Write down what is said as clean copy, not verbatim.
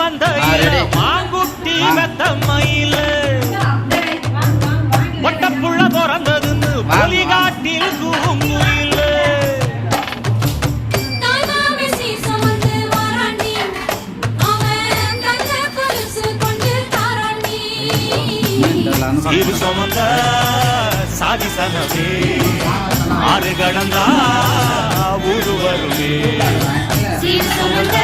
வந்த மாங்குட்டி வெத்த மயில ஒட்டப்புள்ள பிறந்ததுன்னு பொலிகாட்டில் கூங்குயில சீரு சுமந்த சாதி சனவே ஆறு கடந்தா ஊரு வருவே சீரு சுமந்த